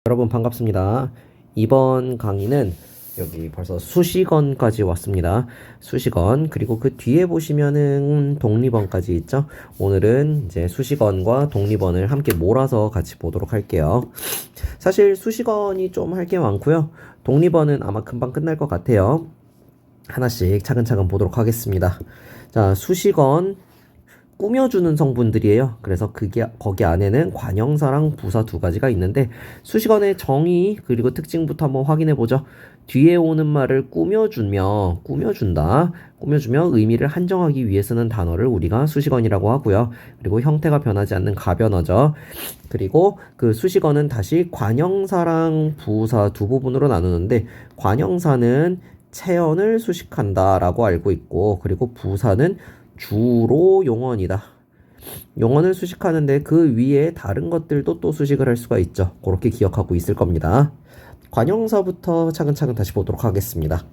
여러분 반갑습니다. 이번 강의는 여기 벌써 수식어까지 왔습니다. 수식어 그리고 그 뒤에 보시면은 독립어까지 있죠. 오늘은 이제 수식어과 독립어를 함께 몰아서 같이 보도록 할게요. 사실 수식어는 좀 할 게 많고요. 독립어는 아마 금방 끝날 것 같아요. 하나씩 차근차근 보도록 하겠습니다. 자, 수식어 꾸며주는 성분들이에요. 그래서 거기 안에는 관형사랑 부사 두 가지가 있는데 수식어의 정의 그리고 특징부터 한번 확인해 보죠. 뒤에 오는 말을 꾸며주며 의미를 한정하기 위해 쓰는 단어를 우리가 수식어라고 하고요. 그리고 형태가 변하지 않는 가변어죠. 그리고 그 수식어는 다시 관형사랑 부사 두 부분으로 나누는데 관형사는 체언을 수식한다라고 알고 있고 그리고 부사는 주로 용언이다. 용언을 수식하는데 그 위에 다른 것들도 또 수식을 할 수가 있죠. 그렇게 기억하고 있을 겁니다. 관형사부터 차근차근 다시 보도록 하겠습니다.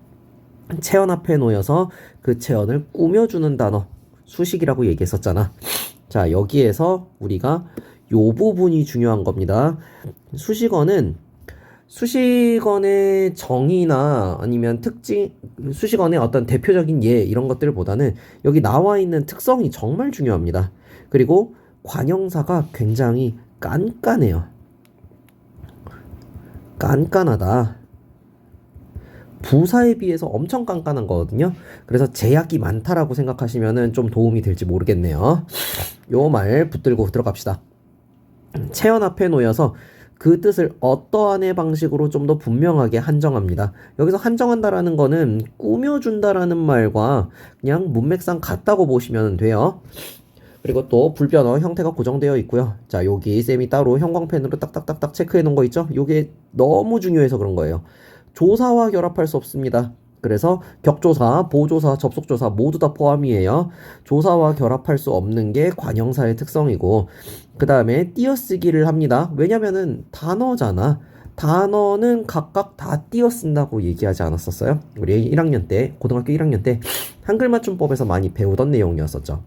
체언 앞에 놓여서 그 체언을 꾸며주는 단어 수식이라고 얘기했었잖아. 자, 여기에서 우리가 요 부분이 중요한 겁니다. 수식어의 정의나 아니면 특징, 수식어의 어떤 대표적인 예 이런 것들보다는 여기 나와 있는 특성이 정말 중요합니다. 그리고 관형사가 굉장히 깐깐해요. 깐깐하다. 부사에 비해서 엄청 깐깐한 거거든요. 그래서 제약이 많다라고 생각하시면은 좀 도움이 될지 모르겠네요. 요 말 붙들고 들어갑시다. 체언 앞에 놓여서 그 뜻을 어떠한의 방식으로 좀 더 분명하게 한정합니다. 여기서 한정한다라는 거는 꾸며준다라는 말과 그냥 문맥상 같다고 보시면 돼요. 그리고 또 불변어 형태가 고정되어 있고요. 자, 여기 쌤이 따로 형광펜으로 딱딱딱딱 체크해 놓은 거 있죠? 요게 너무 중요해서 그런 거예요. 조사와 결합할 수 없습니다. 그래서 격조사, 보조사, 접속조사 모두 다 포함이에요. 조사와 결합할 수 없는 게 관형사의 특성이고 그 다음에 띄어쓰기를 합니다. 왜냐면은 단어잖아. 단어는 각각 다 띄어쓴다고 얘기하지 않았었어요? 우리 1학년 때, 고등학교 1학년 때 한글맞춤법에서 많이 배우던 내용이었었죠.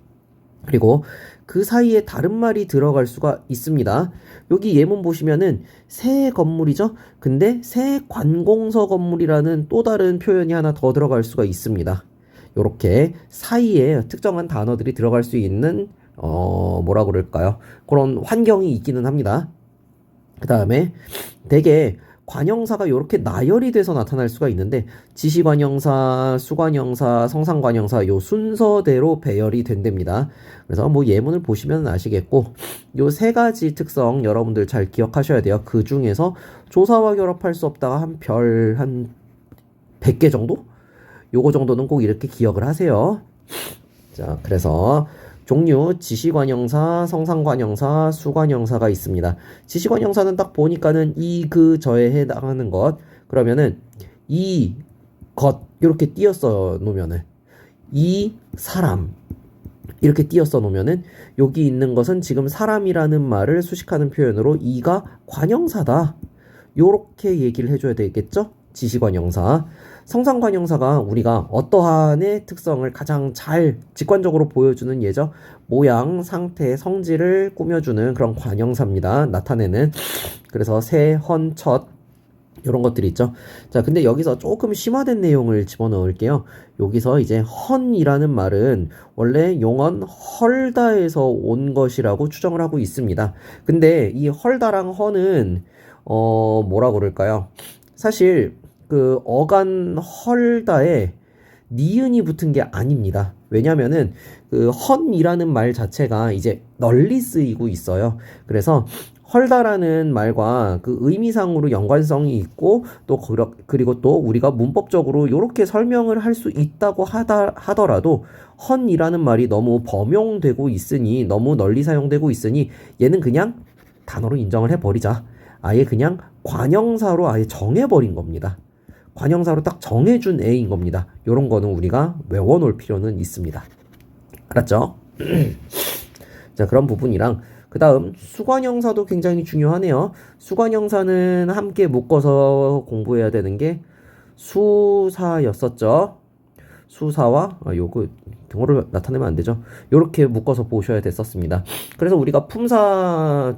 그리고 그 사이에 다른 말이 들어갈 수가 있습니다. 여기 예문 보시면은 새 건물이죠? 근데 새 관공서 건물이라는 또 다른 표현이 하나 더 들어갈 수가 있습니다. 요렇게 사이에 특정한 단어들이 들어갈 수 있는 뭐라 그럴까요? 그런 환경이 있기는 합니다. 그 다음에 되게 관형사가 이렇게 나열이 돼서 나타날 수가 있는데 지시관형사, 수관형사, 성상관형사 요 순서대로 배열이 된답니다. 그래서 뭐 예문을 보시면 아시겠고 요 세 가지 특성 여러분들 잘 기억하셔야 돼요. 그 중에서 조사와 결합할 수 없다가 한 100개 정도? 요거 정도는 꼭 이렇게 기억을 하세요. 자, 그래서 종류 지시관형사, 성상관형사, 수관형사가 있습니다. 지시관형사는 딱 보니까는 이, 그, 저에 해당하는 것. 그러면은 이, 것 이렇게 띄어써 놓으면은 이 사람 이렇게 띄어써 놓으면은 여기 있는 것은 지금 사람이라는 말을 수식하는 표현으로 이가 관형사다. 요렇게 얘기를 해줘야 되겠죠? 지시관형사. 성상관형사가 우리가 어떠한의 특성을 가장 잘 직관적으로 보여주는 예죠. 모양, 상태, 성질을 꾸며주는 그런 관형사입니다. 나타내는. 그래서 새, 헌, 첫 이런 것들이 있죠. 자, 근데 여기서 조금 심화된 내용을 집어넣을게요. 여기서 이제 헌이라는 말은 원래 용언 헐다에서 온 것이라고 추정을 하고 있습니다. 근데 이 헐다랑 헌은 뭐라 그럴까요? 사실 그 어간 헐다에 니은이 붙은 게 아닙니다. 왜냐면은 그 헌이라는 말 자체가 이제 널리 쓰이고 있어요. 그래서 헐다라는 말과 그 의미상으로 연관성이 있고 또 그리고 또 우리가 문법적으로 이렇게 설명을 할 수 있다고 하더라도 헌이라는 말이 너무 범용되고 있으니 너무 널리 사용되고 있으니 얘는 그냥 단어로 인정을 해버리자. 아예 그냥 관형사로 아예 정해버린 겁니다. 관형사로 딱 정해준 애인 겁니다. 요런 거는 우리가 외워놓을 필요는 있습니다. 알았죠? 자, 그런 부분이랑 그 다음 수관형사도 굉장히 중요하네요. 수관형사는 함께 묶어서 공부해야 되는 게 수사였었죠. 수사와 요거 등호를 나타내면 안 되죠. 요렇게 묶어서 보셔야 됐었습니다. 그래서 우리가 품사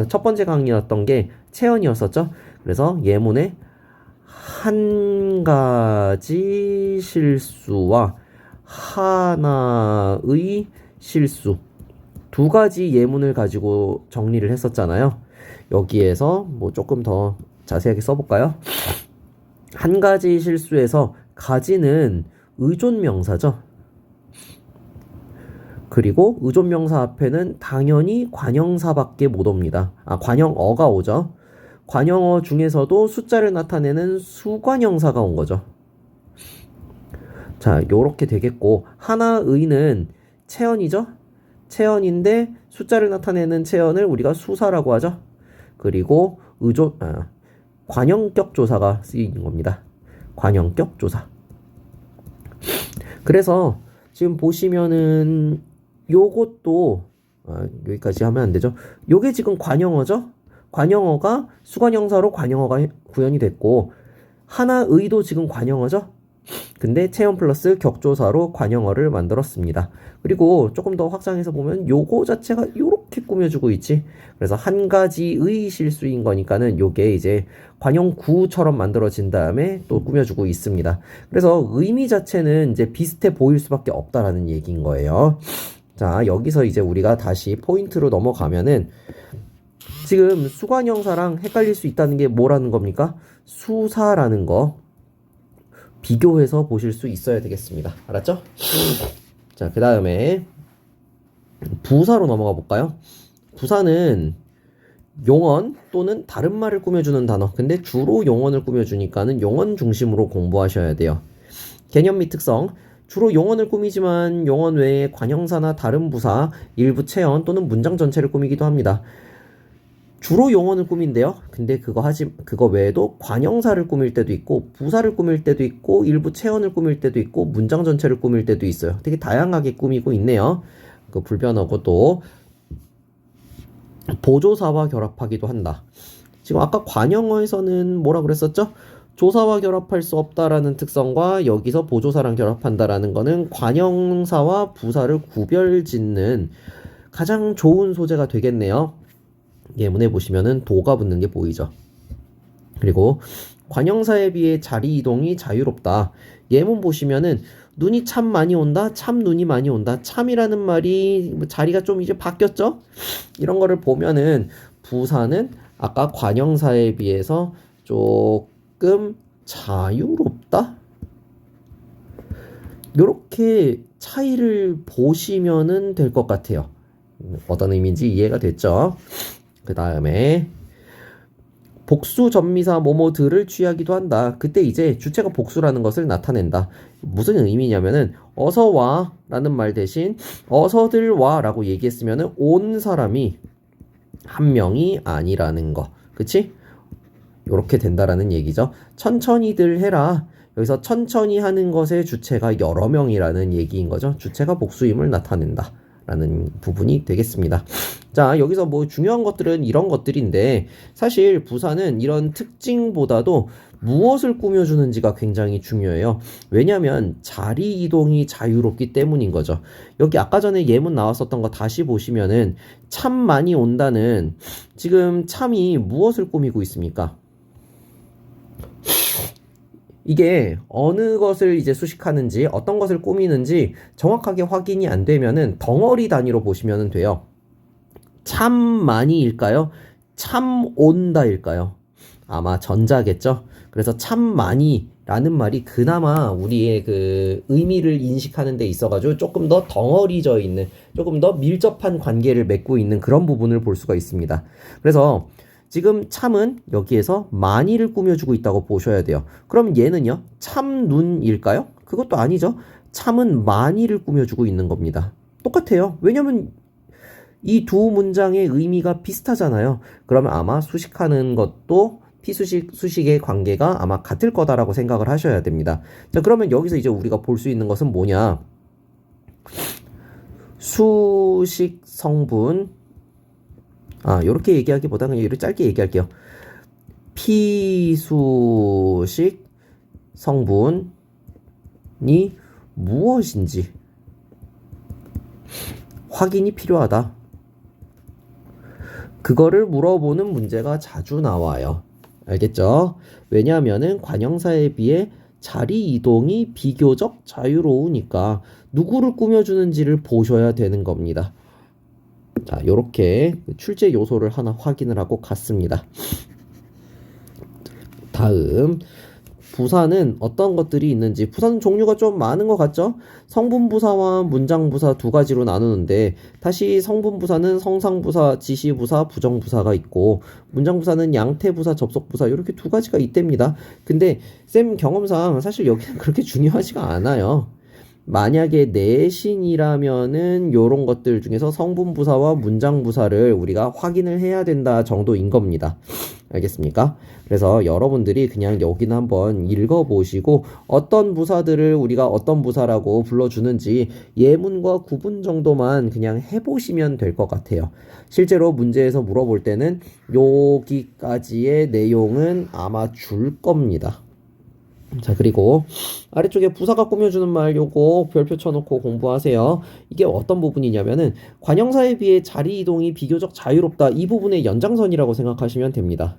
첫 번째 강의였던 게 체언이었었죠. 그래서 예문에 한 가지 실수와 하나의 실수 두 가지 예문을 가지고 정리를 했었잖아요. 여기에서 뭐 조금 더 자세하게 써볼까요? 한 가지 실수에서 가지는 의존명사죠. 그리고 의존명사 앞에는 당연히 관형사밖에 못 옵니다. 관형어가 오죠. 관형어 중에서도 숫자를 나타내는 수관형사가 온 거죠. 자, 요렇게 되겠고, 하나의는 체언이죠? 체언인데 숫자를 나타내는 체언을 우리가 수사라고 하죠. 그리고 관형격 조사가 쓰이는 겁니다. 관형격 조사. 그래서 지금 보시면은 요것도 여기까지 하면 안 되죠. 요게 지금 관형어죠. 관형어가 수관형사로 관형어가 구현이 됐고 하나의도 지금 관형어죠. 근데 체언 플러스 격조사로 관형어를 만들었습니다. 그리고 조금 더 확장해서 보면 요거 자체가 요렇게 꾸며주고 있지. 그래서 한 가지의 실수인 거니까는 요게 이제 관형구처럼 만들어진 다음에 또 꾸며주고 있습니다. 그래서 의미 자체는 이제 비슷해 보일 수밖에 없다라는 얘기인 거예요. 자, 여기서 이제 우리가 다시 포인트로 넘어가면은 지금 수관형사랑 헷갈릴 수 있다는 게 뭐라는 겁니까? 수사라는 거 비교해서 보실 수 있어야 되겠습니다. 알았죠? 자, 그 다음에 부사로 넘어가 볼까요? 부사는 용언 또는 다른 말을 꾸며주는 단어. 근데 주로 용언을 꾸며주니까는 용언 중심으로 공부하셔야 돼요. 개념 및 특성. 주로 용언을 꾸미지만 용언 외에 관형사나 다른 부사, 일부 체언 또는 문장 전체를 꾸미기도 합니다. 주로 용언을 꾸민대요. 근데 그거 외에도 관형사를 꾸밀 때도 있고 부사를 꾸밀 때도 있고 일부 체언을 꾸밀 때도 있고 문장 전체를 꾸밀 때도 있어요. 되게 다양하게 꾸미고 있네요. 그 불변하고 또 보조사와 결합하기도 한다. 지금 아까 관형어에서는 뭐라 그랬었죠? 조사와 결합할 수 없다라는 특성과 여기서 보조사랑 결합한다라는 거는 관형사와 부사를 구별짓는 가장 좋은 소재가 되겠네요. 예문에 보시면은 도가 붙는 게 보이죠. 그리고 관형사에 비해 자리 이동이 자유롭다. 예문 보시면은 눈이 참 많이 온다. 참 눈이 많이 온다. 참이라는 말이 자리가 좀 이제 바뀌었죠. 이런 거를 보면은 부사는 아까 관형사에 비해서 조금 자유롭다. 요렇게 차이를 보시면은 될 것 같아요. 어떤 의미인지 이해가 됐죠? 그 다음에 복수 전미사 뭐뭐들을 취하기도 한다. 그때 이제 주체가 복수라는 것을 나타낸다. 무슨 의미냐면은 어서 와 라는 말 대신 어서들 와 라고 얘기했으면은 온 사람이 한 명이 아니라는 거. 그치? 요렇게 된다라는 얘기죠. 천천히들 해라. 여기서 천천히 하는 것의 주체가 여러 명이라는 얘기인 거죠. 주체가 복수임을 나타낸다 라는 부분이 되겠습니다. 자, 여기서 뭐 중요한 것들은 이런 것들인데 사실 부사는 이런 특징보다도 무엇을 꾸며주는지가 굉장히 중요해요. 왜냐하면 자리 이동이 자유롭기 때문인 거죠. 여기 아까 전에 예문 나왔었던 거 다시 보시면은 참 많이 온다는 지금 참이 무엇을 꾸미고 있습니까? 이게 어느 것을 이제 수식하는지 어떤 것을 꾸미는지 정확하게 확인이 안 되면은 덩어리 단위로 보시면 돼요. 참 많이일까요? 참 온다일까요? 아마 전자겠죠? 그래서 참 많이라는 말이 그나마 우리의 그 의미를 인식하는 데 있어가지고 조금 더 덩어리져 있는, 조금 더 밀접한 관계를 맺고 있는 그런 부분을 볼 수가 있습니다. 그래서 지금 참은 여기에서 많이를 꾸며주고 있다고 보셔야 돼요. 그럼 얘는요? 참눈일까요? 그것도 아니죠. 참은 많이를 꾸며주고 있는 겁니다. 똑같아요. 왜냐면 이 두 문장의 의미가 비슷하잖아요. 그러면 아마 수식하는 것도 피수식, 수식의 관계가 아마 같을 거다라고 생각을 하셔야 됩니다. 자, 그러면 여기서 이제 우리가 볼 수 있는 것은 뭐냐? 수식 성분. 요렇게 얘기하기보다는 그냥 이렇게 짧게 얘기할게요. 피수식 성분 무엇인지 확인이 필요하다. 그거를 물어보는 문제가 자주 나와요. 알겠죠? 왜냐하면은 관형사에 비해 자리 이동이 비교적 자유로우니까 누구를 꾸며주는지를 보셔야 되는 겁니다. 자, 요렇게 출제 요소를 하나 확인을 하고 갔습니다. 다음, 부사는 어떤 것들이 있는지. 부사는 종류가 좀 많은 것 같죠? 성분부사와 문장부사 두 가지로 나누는데, 다시 성분부사는 성상부사, 지시부사, 부정부사가 있고, 문장부사는 양태부사, 접속부사 이렇게 두 가지가 있답니다. 근데 쌤 경험상 사실 여기는 그렇게 중요하지가 않아요. 만약에 내신이라면은 요런 것들 중에서 성분부사와 문장부사를 우리가 확인을 해야 된다 정도인 겁니다. 알겠습니까? 그래서 여러분들이 그냥 여기는 한번 읽어보시고 어떤 부사들을 우리가 어떤 부사라고 불러주는지 예문과 구분 정도만 그냥 해보시면 될 것 같아요. 실제로 문제에서 물어볼 때는 여기까지의 내용은 아마 줄 겁니다. 자, 그리고 아래쪽에 부사가 꾸며주는 말 요거 별표 쳐놓고 공부하세요. 이게 어떤 부분이냐면은 관형사에 비해 자리 이동이 비교적 자유롭다. 이 부분의 연장선이라고 생각하시면 됩니다.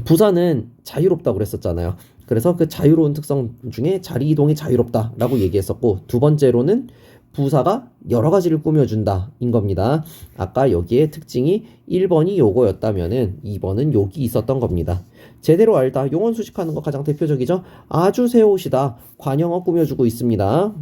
부사는 자유롭다고 그랬었잖아요. 그래서 그 자유로운 특성 중에 자리 이동이 자유롭다라고 얘기했었고, 두 번째로는 부사가 여러 가지를 꾸며준다 인 겁니다. 아까 여기에 특징이 1번이 요거였다면은 2번은 여기 있었던 겁니다. 제대로 알다, 용언 수식하는 거 가장 대표적이죠. 아주 새 옷이다, 관형어 꾸며주고 있습니다.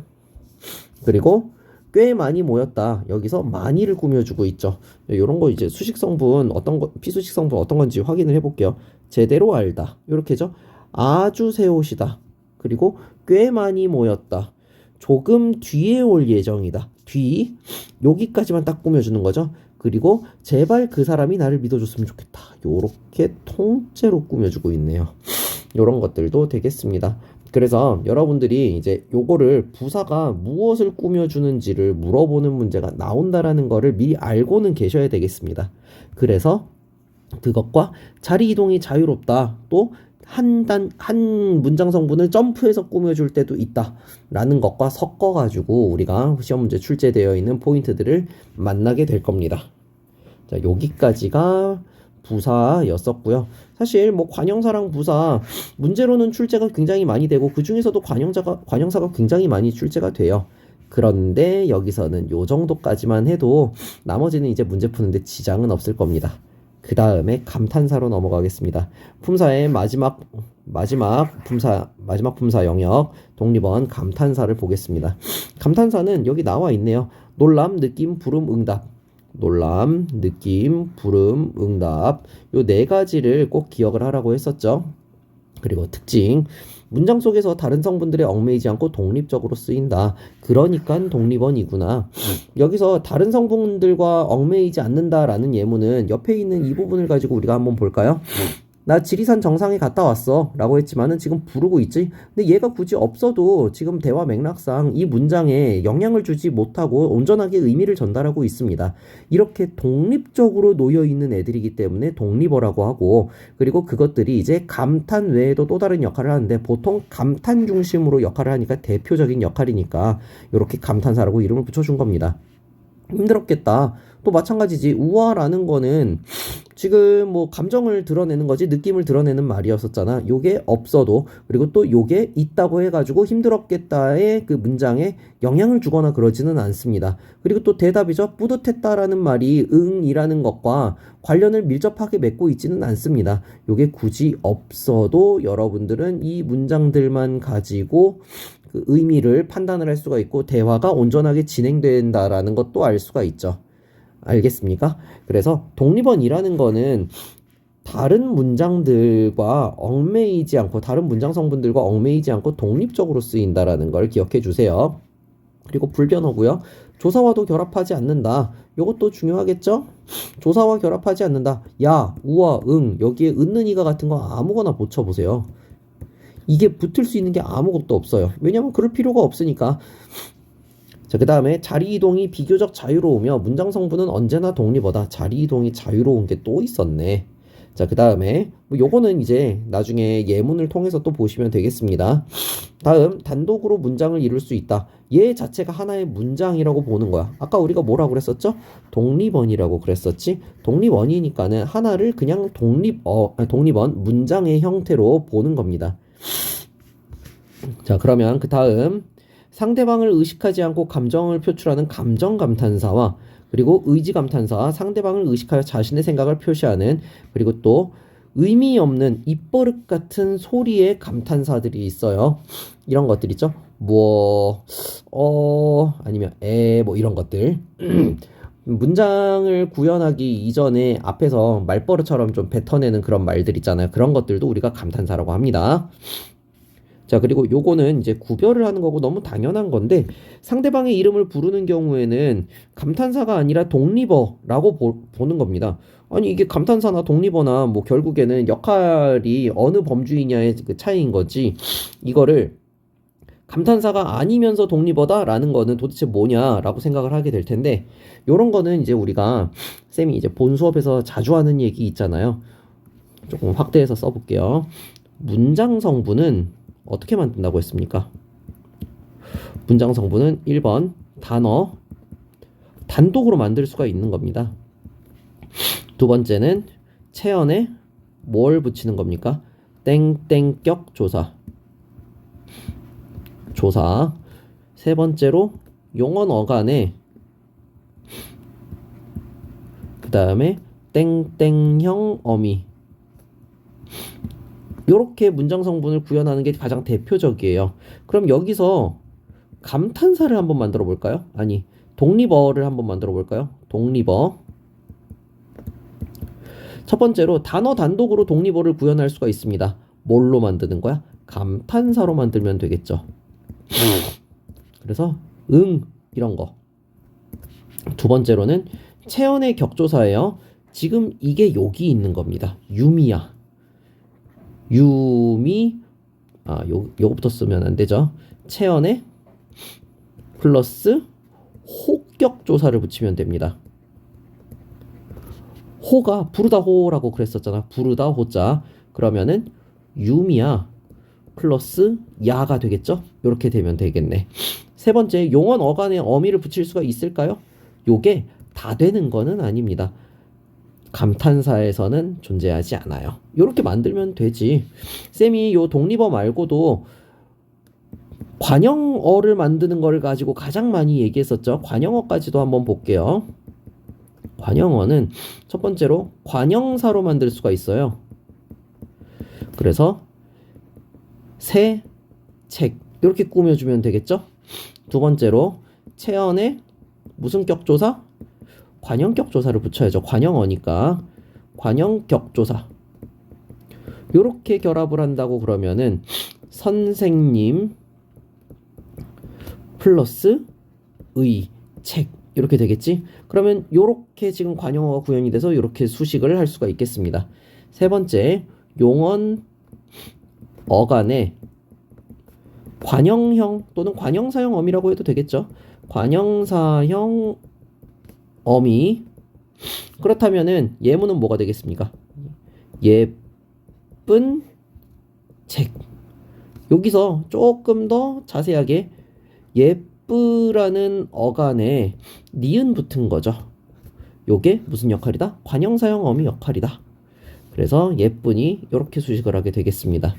그리고 꽤 많이 모였다, 여기서 많이를 꾸며주고 있죠. 요런 거 이제 수식 성분 어떤 거, 피수식 성분 어떤 건지 확인을 해볼게요. 제대로 알다, 요렇게죠. 아주 새 옷이다, 그리고 꽤 많이 모였다, 조금 뒤에 올 예정이다, 뒤, 여기까지만 딱 꾸며주는 거죠. 그리고 제발 그 사람이 나를 믿어줬으면 좋겠다, 요렇게 통째로 꾸며주고 있네요. 요런 것들도 되겠습니다. 그래서 여러분들이 이제 요거를 부사가 무엇을 꾸며주는지를 물어보는 문제가 나온다라는 거를 미리 알고는 계셔야 되겠습니다. 그래서 그것과 자리 이동이 자유롭다, 또 한 문장 성분을 점프해서 꾸며줄 때도 있다 라는 것과 섞어가지고 우리가 시험 문제 출제되어 있는 포인트들을 만나게 될 겁니다. 자, 여기까지가 부사였었고요. 사실 뭐 관형사랑 부사 문제로는 출제가 굉장히 많이 되고 그 중에서도 관형사가 굉장히 많이 출제가 돼요. 그런데 여기서는 요 정도까지만 해도 나머지는 이제 문제 푸는데 지장은 없을 겁니다. 그 다음에 감탄사로 넘어가겠습니다. 품사의 마지막 품사 영역 독립원 감탄사를 보겠습니다. 감탄사는 여기 나와 있네요. 놀람, 느낌, 부름, 응답. 놀람, 느낌, 부름, 응답. 요 네 가지를 꼭 기억을 하라고 했었죠. 그리고 특징, 문장 속에서 다른 성분들에 얽매이지 않고 독립적으로 쓰인다. 그러니까 독립원이구나. 여기서 다른 성분들과 얽매이지 않는다라는 예문은 옆에 있는 이 부분을 가지고 우리가 한번 볼까요? 나 지리산 정상에 갔다 왔어 라고 했지만은 지금 부르고 있지. 근데 얘가 굳이 없어도 지금 대화 맥락상 이 문장에 영향을 주지 못하고 온전하게 의미를 전달하고 있습니다. 이렇게 독립적으로 놓여 있는 애들이기 때문에 독립어라고 하고, 그리고 그것들이 이제 감탄 외에도 또 다른 역할을 하는데 보통 감탄 중심으로 역할을 하니까 대표적인 역할이니까 이렇게 감탄사라고 이름을 붙여준 겁니다. 힘들었겠다. 또 마찬가지지. 우아라는 거는 지금 뭐 감정을 드러내는 거지 느낌을 드러내는 말이었었잖아. 요게 없어도, 그리고 또 요게 있다고 해가지고 힘들었겠다의 그 문장에 영향을 주거나 그러지는 않습니다. 그리고 또 대답이죠. 뿌듯했다라는 말이 응이라는 것과 관련을 밀접하게 맺고 있지는 않습니다. 요게 굳이 없어도 여러분들은 이 문장들만 가지고 그 의미를 판단을 할 수가 있고 대화가 온전하게 진행된다라는 것도 알 수가 있죠. 알겠습니까? 그래서 독립원이라는 거는 다른 문장들과 얽매이지 않고, 다른 문장 성분들과 얽매이지 않고 독립적으로 쓰인다라는 걸 기억해 주세요. 그리고 불변어고요. 조사와도 결합하지 않는다. 이것도 중요하겠죠? 조사와 결합하지 않는다. 야, 우와, 응, 여기에 은는 이가 같은 거 아무거나 붙여보세요. 이게 붙을 수 있는 게 아무것도 없어요. 왜냐면 그럴 필요가 없으니까. 자, 그 다음에 자리 이동이 비교적 자유로우며 문장 성분은 언제나 독립어다. 자리 이동이 자유로운 게 또 있었네. 자, 그 다음에 뭐 요거는 이제 나중에 예문을 통해서 또 보시면 되겠습니다. 다음, 단독으로 문장을 이룰 수 있다. 얘 자체가 하나의 문장이라고 보는 거야. 아까 우리가 뭐라고 그랬었죠? 독립원이라고 그랬었지. 독립원이니까는 하나를 그냥 독립원 문장의 형태로 보는 겁니다. 자, 그러면 그 다음, 상대방을 의식하지 않고 감정을 표출하는 감정 감탄사와 그리고 의지 감탄사와 상대방을 의식하여 자신의 생각을 표시하는, 그리고 또 의미 없는 입버릇 같은 소리의 감탄사들이 있어요. 이런 것들 있죠. 아니면 뭐 이런 것들. 문장을 구현하기 이전에 앞에서 말버릇처럼 좀 뱉어내는 그런 말들 있잖아요. 그런 것들도 우리가 감탄사라고 합니다. 자, 그리고 요거는 이제 구별을 하는 거고 너무 당연한 건데, 상대방의 이름을 부르는 경우에는 감탄사가 아니라 독립어라고 보는 겁니다. 아니, 이게 감탄사나 독립어나 뭐 결국에는 역할이 어느 범주이냐의 그 차이인 거지, 이거를 감탄사가 아니면서 독립어다라는 거는 도대체 뭐냐라고 생각을 하게 될 텐데, 요런 거는 이제 우리가 쌤이 이제 본 수업에서 자주 하는 얘기 있잖아요. 조금 확대해서 써볼게요. 문장 성분은 어떻게 만든다고 했습니까? 문장 성분은 1번 단어 단독으로 만들 수가 있는 겁니다. 두 번째는 체언에 뭘 붙이는 겁니까? 땡땡격 조사. 세 번째로 용언 어간에 그 다음에 땡땡형 어미. 요렇게 문장 성분을 구현하는 게 가장 대표적이에요. 그럼 여기서 감탄사를 한번 만들어 볼까요? 아니, 독립어를 한번 만들어 볼까요? 독립어. 첫 번째로 단어 단독으로 독립어를 구현할 수가 있습니다. 뭘로 만드는 거야? 감탄사로 만들면 되겠죠. 그래서 이런 거. 두 번째로는 체언의 격조사예요. 지금 이게 여기 있는 겁니다. 유미야. 요거부터 쓰면 안 되죠. 체언에 플러스 호격 조사를 붙이면 됩니다. 호가 부르다 호라고 그랬었잖아. 부르다 호자. 그러면은 유미야 플러스 야가 되겠죠? 이렇게 되면 되겠네. 세 번째, 용언 어간에 어미를 붙일 수가 있을까요? 요게 다 되는 거는 아닙니다. 감탄사에서는 존재하지 않아요. 이렇게 만들면 되지. 쌤이 요 독립어 말고도 관형어를 만드는 걸 가지고 가장 많이 얘기했었죠. 관형어까지도 한번 볼게요. 관형어는 첫 번째로 관형사로 만들 수가 있어요. 그래서 새, 책 이렇게 꾸며주면 되겠죠. 두 번째로 체언에 무슨 격조사? 관형격 조사를 붙여야죠. 관형어니까 관형격 조사. 요렇게 결합을 한다고 그러면은 선생님 플러스 의, 책 이렇게 되겠지? 그러면 요렇게 지금 관형어가 구현이 돼서 요렇게 수식을 할 수가 있겠습니다. 세 번째, 용언 어간에 관형형 또는 관형사형 어미라고 해도 되겠죠? 관형사형 어미. 그렇다면은 예문은 뭐가 되겠습니까? 예쁜 책. 여기서 조금 더 자세하게 예쁘라는 어간에 니은 붙은 거죠. 요게 무슨 역할이다? 관형사형 어미 역할이다. 그래서 예쁜이 이렇게 수식을 하게 되겠습니다.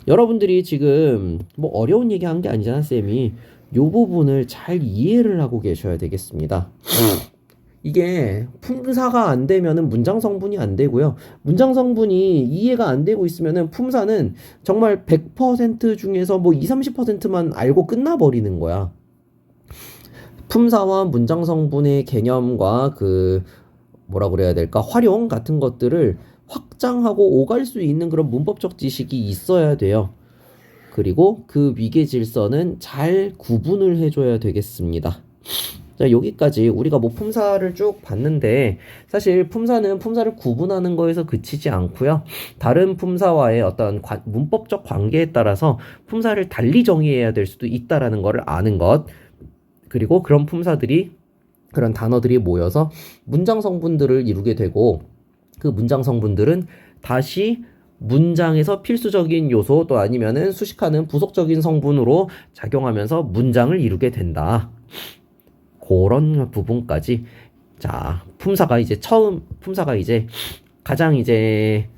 여러분들이 지금 뭐 어려운 얘기 한 게 아니잖아, 쌤이. 요 부분을 잘 이해를 하고 계셔야 되겠습니다. 이게 품사가 안 되면은 문장 성분이 안 되고요. 문장 성분이 이해가 안 되고 있으면은 품사는 정말 100% 중에서 뭐 20, 30%만 알고 끝나버리는 거야. 품사와 문장 성분의 개념과 그 뭐라 그래야 될까? 활용 같은 것들을 확장하고 오갈 수 있는 그런 문법적 지식이 있어야 돼요. 그리고 그 위계 질서는 잘 구분을 해줘야 되겠습니다. 자, 여기까지 우리가 뭐 품사를 쭉 봤는데, 사실 품사는 품사를 구분하는 거에서 그치지 않고요. 다른 품사와의 어떤 문법적 관계에 따라서 품사를 달리 정의해야 될 수도 있다라는 거를 아는 것. 그리고 그런 품사들이, 그런 단어들이 모여서 문장 성분들을 이루게 되고, 그 문장 성분들은 다시 문장에서 필수적인 요소 또 아니면은 수식하는 부속적인 성분으로 작용하면서 문장을 이루게 된다. 그런 부분까지. 자, 품사가 이제 가장 이제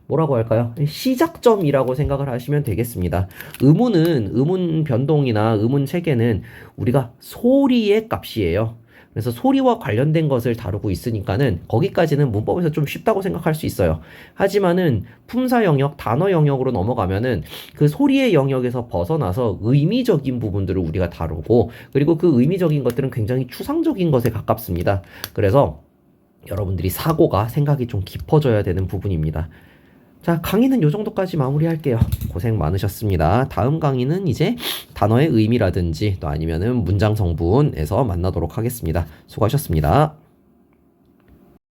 뭐라고 할까요? 시작점이라고 생각을 하시면 되겠습니다. 의문 변동이나 의문 체계는 우리가 소리의 값이에요. 그래서 소리와 관련된 것을 다루고 있으니까는 거기까지는 문법에서 좀 쉽다고 생각할 수 있어요. 하지만은 품사 영역, 단어 영역으로 넘어가면은 그 소리의 영역에서 벗어나서 의미적인 부분들을 우리가 다루고 그리고 그 의미적인 것들은 굉장히 추상적인 것에 가깝습니다. 그래서 여러분들이 생각이 좀 깊어져야 되는 부분입니다. 자, 강의는 요 정도까지 마무리할게요. 고생 많으셨습니다. 다음 강의는 이제 단어의 의미라든지 또 아니면은 문장 성분에서 만나도록 하겠습니다. 수고하셨습니다.